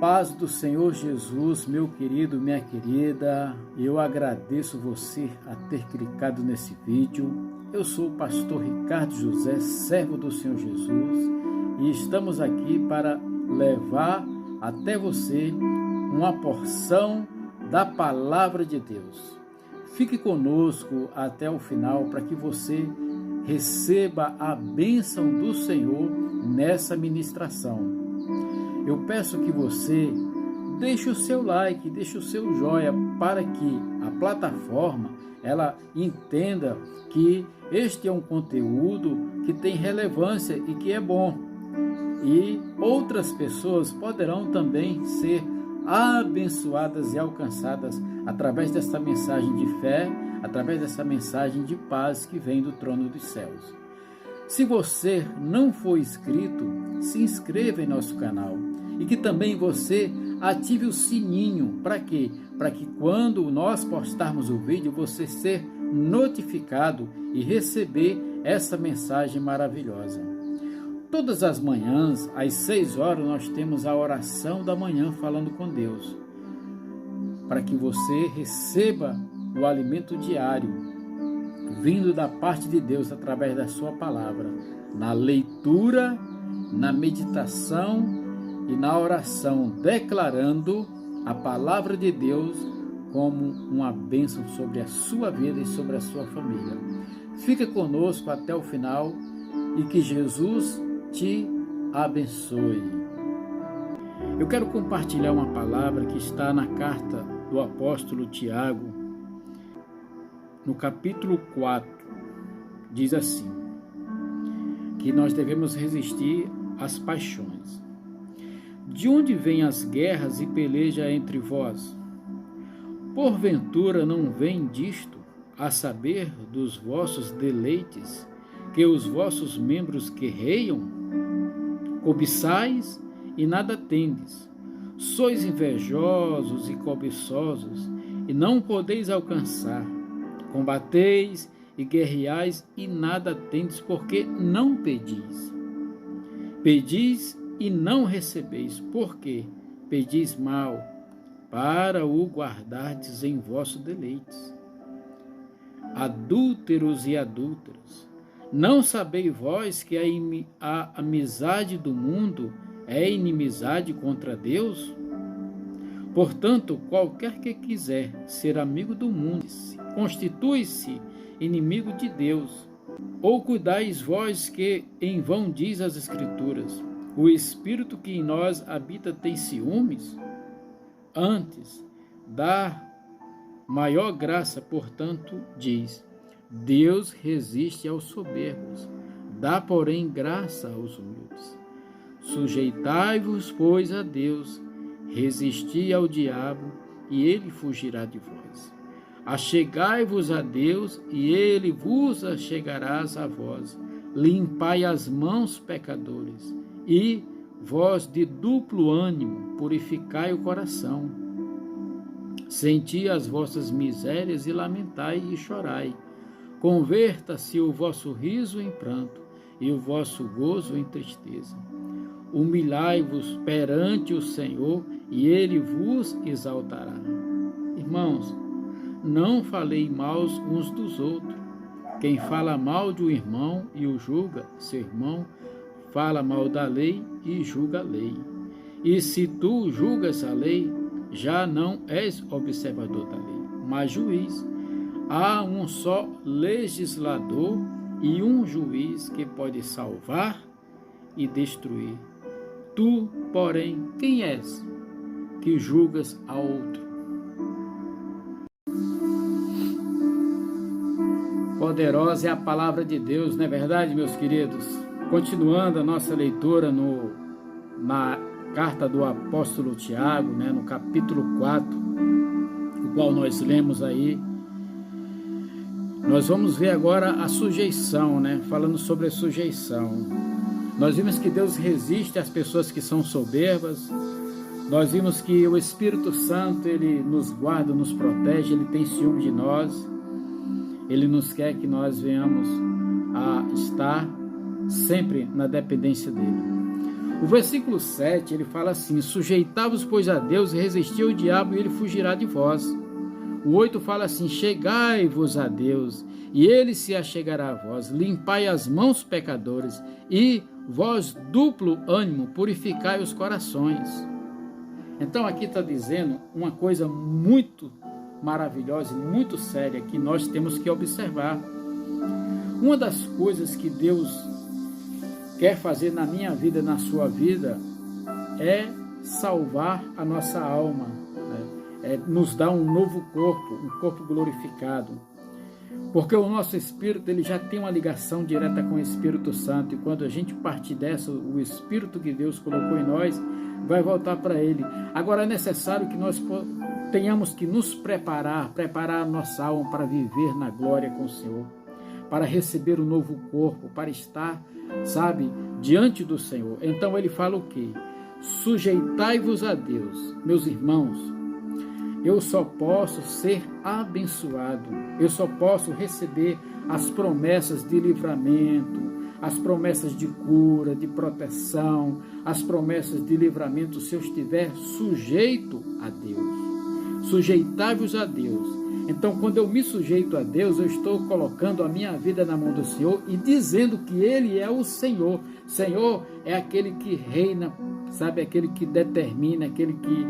paz do Senhor Jesus, meu querido, minha querida, eu agradeço você a ter clicado nesse vídeo. Eu sou o pastor Ricardo José, servo do Senhor Jesus, e estamos aqui para levar até você uma porção da palavra de Deus. Fique conosco até o final para que você receba a bênção do Senhor nessa ministração. Eu peço que você deixe o seu like, deixe o seu joia para que a plataforma ela entenda que este é um conteúdo que tem relevância e que é bom. E outras pessoas poderão também ser abençoadas e alcançadas através dessa mensagem de fé, através dessa mensagem de paz que vem do trono dos céus. Se você não for inscrito, se inscreva em nosso canal e que também você ative o sininho. Para quê? Para que quando nós postarmos o vídeo, você ser notificado e receber essa mensagem maravilhosa. Todas as manhãs, às 6 horas, nós temos a oração da manhã falando com Deus, para que você receba o alimento diário vindo da parte de Deus através da sua palavra, na leitura, na meditação e na oração, declarando a palavra de Deus como uma bênção sobre a sua vida e sobre a sua família. Fica conosco até o final e que Jesus te abençoe. Eu quero compartilhar uma palavra que está na carta do apóstolo Tiago, no capítulo 4, diz assim, que nós devemos resistir às paixões. De onde vêm as guerras e peleja entre vós? Porventura não vem disto, a saber dos vossos deleites, que os vossos membros guerreiam? Cobiçais e nada tendes, sois invejosos e cobiçosos, e não podeis alcançar. Combateis e guerreais e nada tendes, porque não pedis. Pedis e não recebeis, porque pedis mal, para o guardardes em vossos deleites. Adúlteros e adúlteras, não sabeis vós que a amizade do mundo é inimizade contra Deus? Portanto, qualquer que quiser ser amigo do mundo, constitui-se inimigo de Deus. Ou cuidais vós que em vão diz as Escrituras, o Espírito que em nós habita tem ciúmes? Antes, dá maior graça, portanto, diz, Deus resiste aos soberbos, dá, porém, graça aos humildes. Sujeitai-vos, pois, a Deus, resisti ao diabo, e ele fugirá de vós. Achegai-vos a Deus, e ele vos achegarás a vós. Limpai as mãos, pecadores, e vós de duplo ânimo, purificai o coração. Senti as vossas misérias e lamentai e chorai. Converta-se o vosso riso em pranto, e o vosso gozo em tristeza. Humilhai-vos perante o Senhor, e ele vos exaltará. Irmãos, não falei mal uns dos outros. Quem fala mal de um irmão e o julga, seu irmão, fala mal da lei e julga a lei. E se tu julgas a lei, já não és observador da lei, mas juiz. Há um só legislador e um juiz que pode salvar e destruir. Tu, porém, quem és que julgas a outro? Poderosa é a palavra de Deus, não é verdade, meus queridos? Continuando a nossa leitura na carta do apóstolo Tiago, no capítulo 4, o qual nós lemos aí, nós vamos ver agora a sujeição, falando sobre a sujeição. Nós vimos que Deus resiste às pessoas que são soberbas. Nós vimos que o Espírito Santo, ele nos guarda, nos protege, ele tem ciúme de nós. Ele nos quer que nós venhamos a estar sempre na dependência dele. O versículo 7, ele fala assim: sujeitai-vos, pois, a Deus, e resisti ao diabo, e ele fugirá de vós. O 8 fala assim: chegai-vos a Deus, e ele se achegará a vós. Limpai as mãos, pecadores, e vós, duplo ânimo, purificai os corações. Então aqui está dizendo uma coisa muito maravilhosa e muito séria que nós temos que observar. Uma das coisas que Deus quer fazer na minha vida, na sua vida, é salvar a nossa alma, né? É nos dar um novo corpo, um corpo glorificado. Porque o nosso espírito, ele já tem uma ligação direta com o Espírito Santo, e quando a gente partir dessa, o Espírito que Deus colocou em nós vai voltar para ele. Agora é necessário que nós tenhamos que nos preparar a nossa alma para viver na glória com o Senhor, para receber o novo corpo, para estar, sabe, diante do Senhor. Então ele fala o quê? Sujeitai-vos a Deus. Meus irmãos, eu só posso ser abençoado, eu só posso receber as promessas de livramento, as promessas de cura, de proteção, as promessas de livramento, se eu estiver sujeito a Deus. Sujeitai-vos a Deus. Então, quando eu me sujeito a Deus, eu estou colocando a minha vida na mão do Senhor e dizendo que Ele é o Senhor. Senhor é aquele que reina, sabe, aquele que determina, aquele que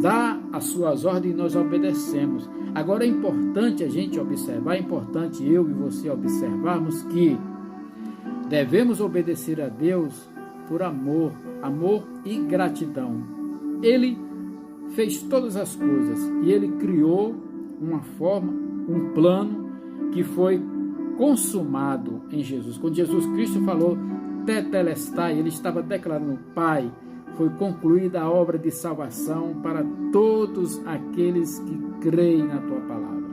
dá as suas ordens e nós obedecemos. Agora é importante a gente observar, é importante eu e você observarmos que devemos obedecer a Deus por amor e gratidão. Ele fez todas as coisas e Ele criou uma forma, um plano que foi consumado em Jesus. Quando Jesus Cristo falou tetelestai, Ele estava declarando: Pai, foi concluída a obra de salvação para todos aqueles que creem na Tua palavra.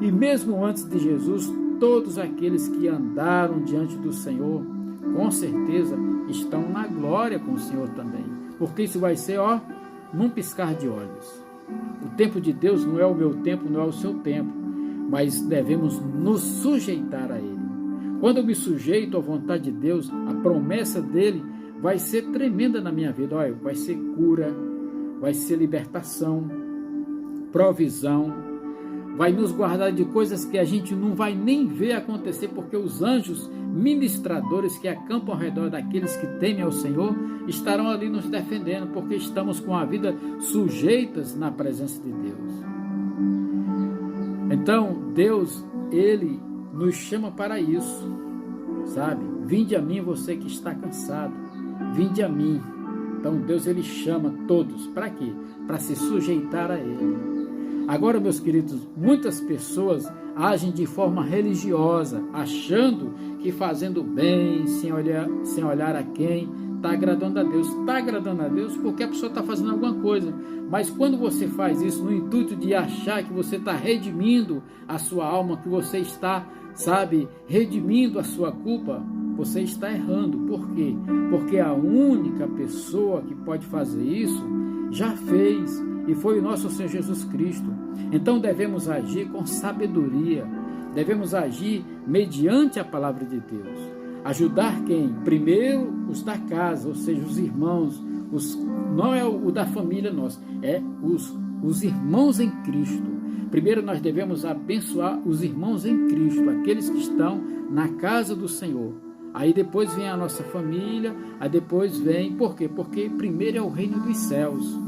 E mesmo antes de Jesus, todos aqueles que andaram diante do Senhor, com certeza estão na glória com o Senhor também, porque isso vai ser, num piscar de olhos. O tempo de Deus não é o meu tempo, não é o seu tempo, mas devemos nos sujeitar a Ele. Quando eu me sujeito à vontade de Deus, a promessa dEle vai ser tremenda na minha vida. Olha, vai ser cura, vai ser libertação, provisão, vai nos guardar de coisas que a gente não vai nem ver acontecer, porque os anjos ministradores que acampam ao redor daqueles que temem ao Senhor estarão ali nos defendendo, porque estamos com a vida sujeitas na presença de Deus. Então, Deus, Ele nos chama para isso, sabe? Vinde a mim, você que está cansado, vinde a mim. Então, Deus, Ele chama todos, para quê? Para se sujeitar a Ele. Agora, meus queridos, muitas pessoas agem de forma religiosa, achando que fazendo bem, sem olhar a quem, está agradando a Deus. Está agradando a Deus porque a pessoa está fazendo alguma coisa. Mas quando você faz isso no intuito de achar que você está redimindo a sua alma, que você está, sabe, redimindo a sua culpa, você está errando. Por quê? Porque a única pessoa que pode fazer isso já fez, e foi o nosso Senhor Jesus Cristo. Então devemos agir com sabedoria, devemos agir mediante a palavra de Deus. Ajudar quem? Primeiro os da casa, ou seja, os irmãos, não é o da família nossa, é os irmãos em Cristo. Primeiro nós devemos abençoar os irmãos em Cristo, aqueles que estão na casa do Senhor. Aí depois vem a nossa família, aí depois vem, por quê? Porque primeiro é o reino dos céus,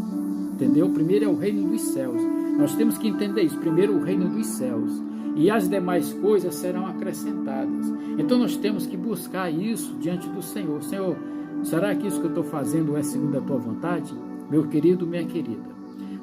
entendeu? Primeiro é o reino dos céus. Nós temos que entender isso, primeiro o reino dos céus, e as demais coisas serão acrescentadas. Então nós temos que buscar isso diante do Senhor. Senhor, será que isso que eu estou fazendo é segundo a Tua vontade? Meu querido, minha querida,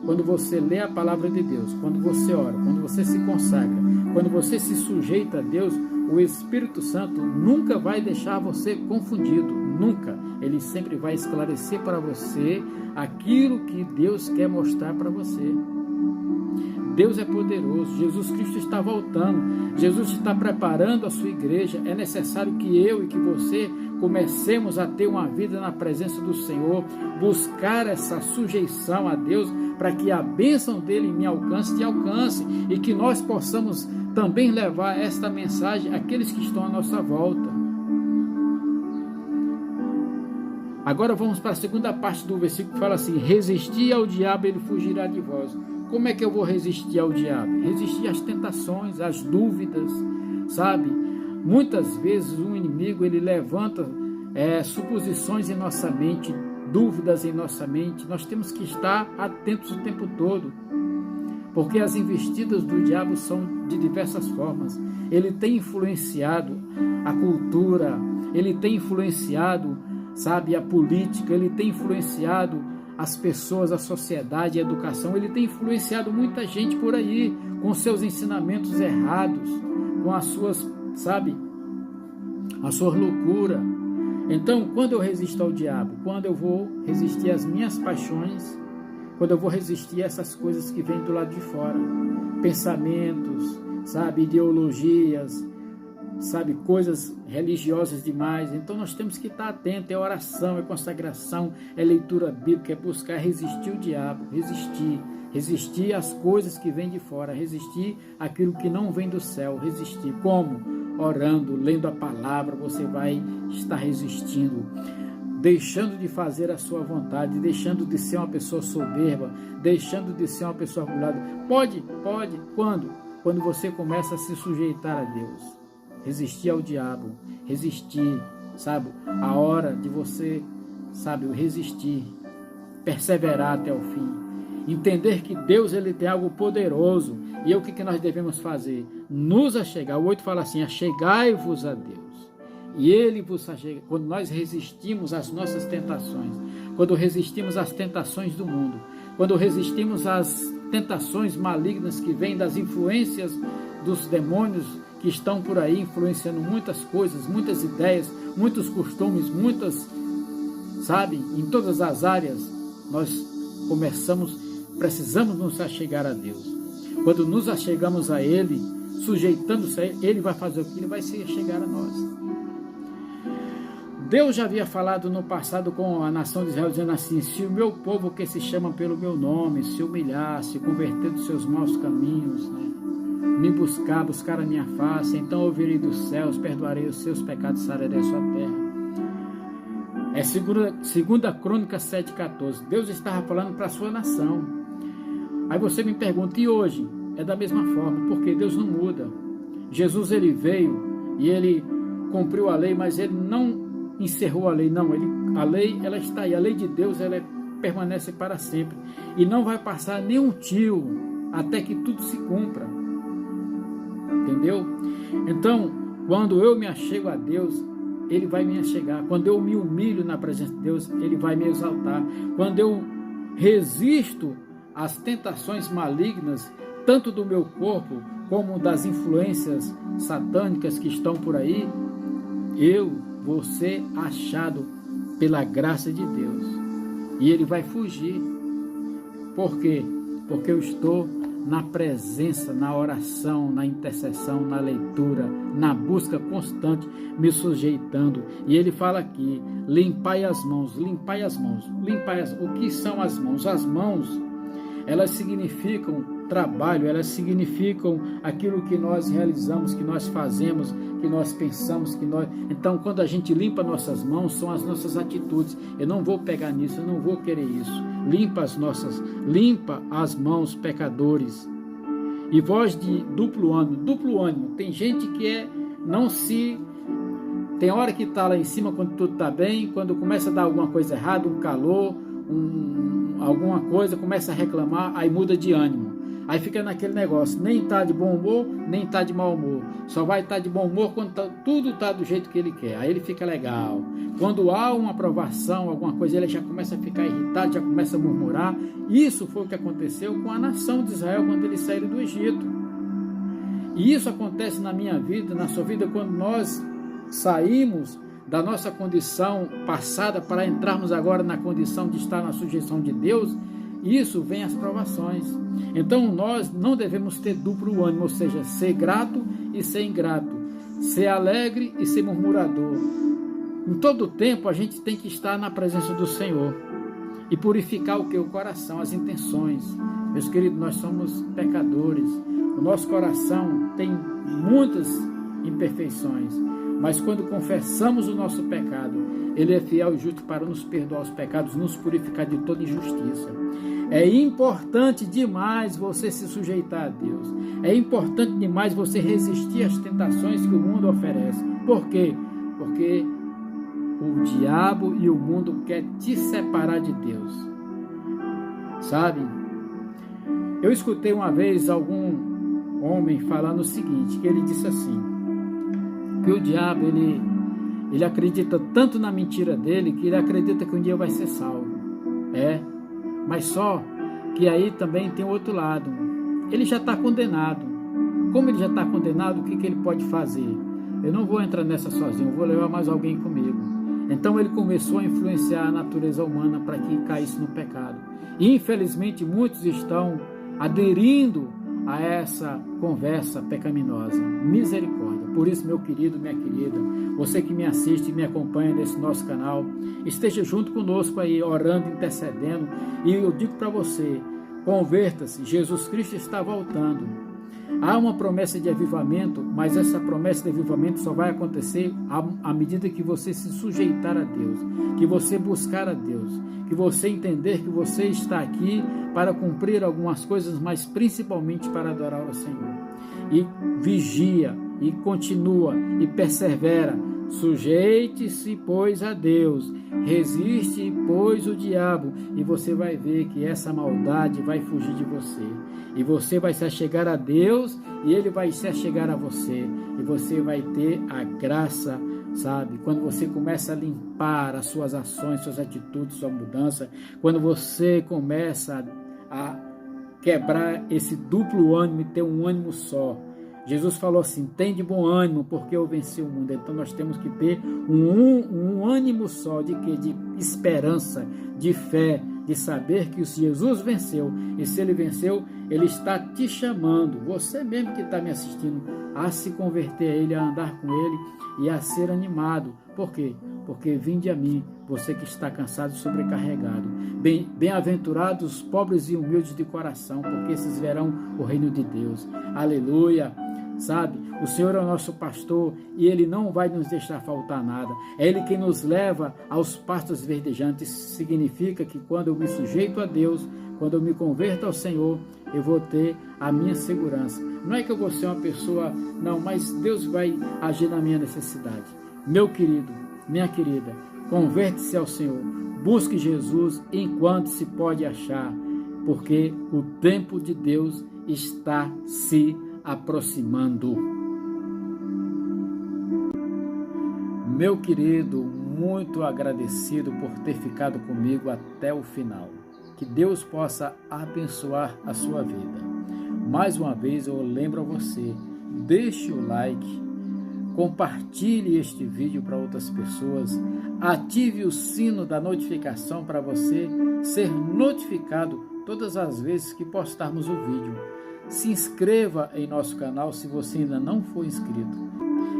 quando você lê a palavra de Deus, quando você ora, quando você se consagra, quando você se sujeita a Deus, o Espírito Santo nunca vai deixar você confundido, nunca. Ele sempre vai esclarecer para você aquilo que Deus quer mostrar para você. Deus é poderoso, Jesus Cristo está voltando, Jesus está preparando a sua igreja. É necessário que eu e que você comecemos a ter uma vida na presença do Senhor, buscar essa sujeição a Deus, para que a bênção dele me alcance, te alcance, e que nós possamos também levar esta mensagem àqueles que estão à nossa volta. Agora vamos para a segunda parte do versículo que fala assim: resistir ao diabo, ele fugirá de vós. Como é que eu vou resistir ao diabo? Resistir às tentações, às dúvidas, sabe? Muitas vezes o inimigo, ele levanta suposições em nossa mente, dúvidas em nossa mente. Nós temos que estar atentos o tempo todo, porque as investidas do diabo são de diversas formas. Ele tem influenciado a cultura, ele tem influenciado, sabe, a política, ele tem influenciado as pessoas, a sociedade, a educação, ele tem influenciado muita gente por aí, com seus ensinamentos errados, com as suas, sabe, a sua loucura. Então, quando eu resisto ao diabo, quando eu vou resistir às minhas paixões, quando eu vou resistir a essas coisas que vêm do lado de fora, pensamentos, sabe, ideologias, sabe, coisas religiosas demais. Então nós temos que estar atentos, é oração, é consagração, é leitura bíblica, é buscar resistir o diabo, resistir às coisas que vêm de fora, resistir àquilo que não vem do céu, resistir. Como? Orando, lendo a palavra, você vai estar resistindo, deixando de fazer a sua vontade, deixando de ser uma pessoa soberba, deixando de ser uma pessoa orgulhosa. Pode, quando você começa a se sujeitar a Deus. Resistir ao diabo, resistir, sabe, a hora de você, sabe, resistir, perseverar até o fim, entender que Deus, ele tem algo poderoso, e o que nós devemos fazer? Nos achegar. O 8 fala assim: achegai-vos a Deus, e ele vos achega. Quando nós resistimos às nossas tentações, quando resistimos às tentações do mundo, quando resistimos às tentações malignas que vêm das influências dos demônios, que estão por aí influenciando muitas coisas, muitas ideias, muitos costumes, muitas, sabe, em todas as áreas, nós precisamos nos achegar a Deus. Quando nos achegamos a Ele, sujeitando-se a Ele, Ele vai fazer o que? Ele vai se achegar a nós. Deus já havia falado no passado com a nação de Israel, dizendo assim: se o meu povo que se chama pelo meu nome se humilhar, se converter dos seus maus caminhos, né, me buscar a minha face, então ouvirei dos céus, perdoarei os seus pecados, sararei a sua terra. É segunda Crônica 7,14. Deus estava falando para a sua nação. Aí você me pergunta: e hoje? É da mesma forma, porque Deus não muda. Jesus, ele veio e ele cumpriu a lei, mas ele não encerrou a lei, não. A lei, ela está aí. A lei de Deus, ela permanece para sempre, e não vai passar nenhum tio até que tudo se cumpra. Entendeu? Então, quando eu me achego a Deus, Ele vai me achegar. Quando eu me humilho na presença de Deus, Ele vai me exaltar. Quando eu resisto às tentações malignas, tanto do meu corpo, como das influências satânicas que estão por aí, eu vou ser achado pela graça de Deus. E Ele vai fugir. Por quê? Porque eu estou na presença, na oração, na intercessão, na leitura, na busca constante, me sujeitando. E ele fala aqui: limpai as mãos, limpai as mãos, limpai as... O que são as mãos? As mãos, elas significam trabalho, elas significam aquilo que nós realizamos, que nós fazemos, que nós pensamos, que nós... Então, quando a gente limpa nossas mãos, são as nossas atitudes. Eu não vou pegar nisso, eu não vou querer isso. Limpa as mãos, pecadores. E voz de duplo ânimo. Tem gente que tem hora que está lá em cima quando tudo está bem, quando começa a dar alguma coisa errada, um calor, alguma coisa, começa a reclamar, aí muda de ânimo. Aí fica naquele negócio, nem está de bom humor, nem está de mau humor. Só vai estar de bom humor quando tudo está do jeito que ele quer. Aí ele fica legal. Quando há uma aprovação, alguma coisa, ele já começa a ficar irritado, já começa a murmurar. Isso foi o que aconteceu com a nação de Israel quando eles saíram do Egito. E isso acontece na minha vida, na sua vida, quando nós saímos da nossa condição passada para entrarmos agora na condição de estar na sujeição de Deus. Isso vem as provações. Então nós não devemos ter duplo ânimo, ou seja, ser grato e ser ingrato, ser alegre e ser murmurador. Em todo tempo a gente tem que estar na presença do Senhor e purificar o que? O coração, as intenções. Meus queridos, nós somos pecadores. O nosso coração tem muitas imperfeições. mas quando confessamos o nosso pecado, Ele é fiel e justo para nos perdoar os pecados, nos purificar de toda injustiça. É importante demais você se sujeitar a Deus. É importante demais você resistir às tentações que o mundo oferece. Por quê? Porque o diabo e o mundo quer te separar de Deus. Sabe? Eu escutei uma vez algum homem falando o seguinte, que ele disse assim, que o diabo, ele acredita tanto na mentira dele, que ele acredita que um dia vai ser salvo. Mas só que aí também tem o outro lado. Ele já está condenado. Como ele já está condenado, o que ele pode fazer? Eu não vou entrar nessa sozinho, eu vou levar mais alguém comigo. Então ele começou a influenciar a natureza humana para que caísse no pecado. E infelizmente muitos estão aderindo a essa conversa pecaminosa. Misericórdia. Por isso, meu querido, minha querida, você que me assiste e me acompanha nesse nosso canal, esteja junto conosco aí, orando, intercedendo. E eu digo para você, converta-se, Jesus Cristo está voltando. Há uma promessa de avivamento, mas essa promessa de avivamento só vai acontecer à medida que você se sujeitar a Deus, que você buscar a Deus, que você entender que você está aqui para cumprir algumas coisas, mas principalmente para adorar ao Senhor. E vigia, e continua, e persevera. Sujeite-se, pois, a Deus, resiste, pois, o diabo, e você vai ver que essa maldade vai fugir de você. E você vai se achegar a Deus, e Ele vai se achegar a você. E você vai ter a graça, sabe? Quando você começa a limpar as suas ações, suas atitudes, sua mudança, quando você começa a quebrar esse duplo ânimo e ter um ânimo só. Jesus falou assim, tem de bom ânimo, porque eu venci o mundo. Então nós temos que ter um ânimo só, de quê? De esperança, de fé, de saber que Jesus venceu. E se Ele venceu, Ele está te chamando, você mesmo que está me assistindo, a se converter a Ele, a andar com Ele e a ser animado. Por quê? Porque vinde a mim, você que está cansado e sobrecarregado. Bem-aventurados os pobres e humildes de coração, porque esses verão o reino de Deus. Aleluia! Sabe, o Senhor é o nosso pastor e Ele não vai nos deixar faltar nada. É Ele quem nos leva aos pastos verdejantes. Significa que quando eu me sujeito a Deus, quando eu me converto ao Senhor, eu vou ter a minha segurança. Não é que eu vou ser uma pessoa, não, mas Deus vai agir na minha necessidade. Meu querido, minha querida, converte-se ao Senhor. Busque Jesus enquanto se pode achar, porque o tempo de Deus está se aproximando. Meu querido, muito agradecido por ter ficado comigo até o final. Que Deus possa abençoar a sua vida. Mais uma vez eu lembro a você, deixe o like, compartilhe este vídeo para outras pessoas, ative o sino da notificação para você ser notificado todas as vezes que postarmos o vídeo. Se inscreva em nosso canal se você ainda não for inscrito.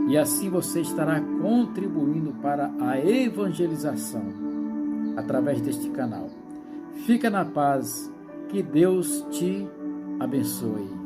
E assim você estará contribuindo para a evangelização através deste canal. Fica na paz, que Deus te abençoe.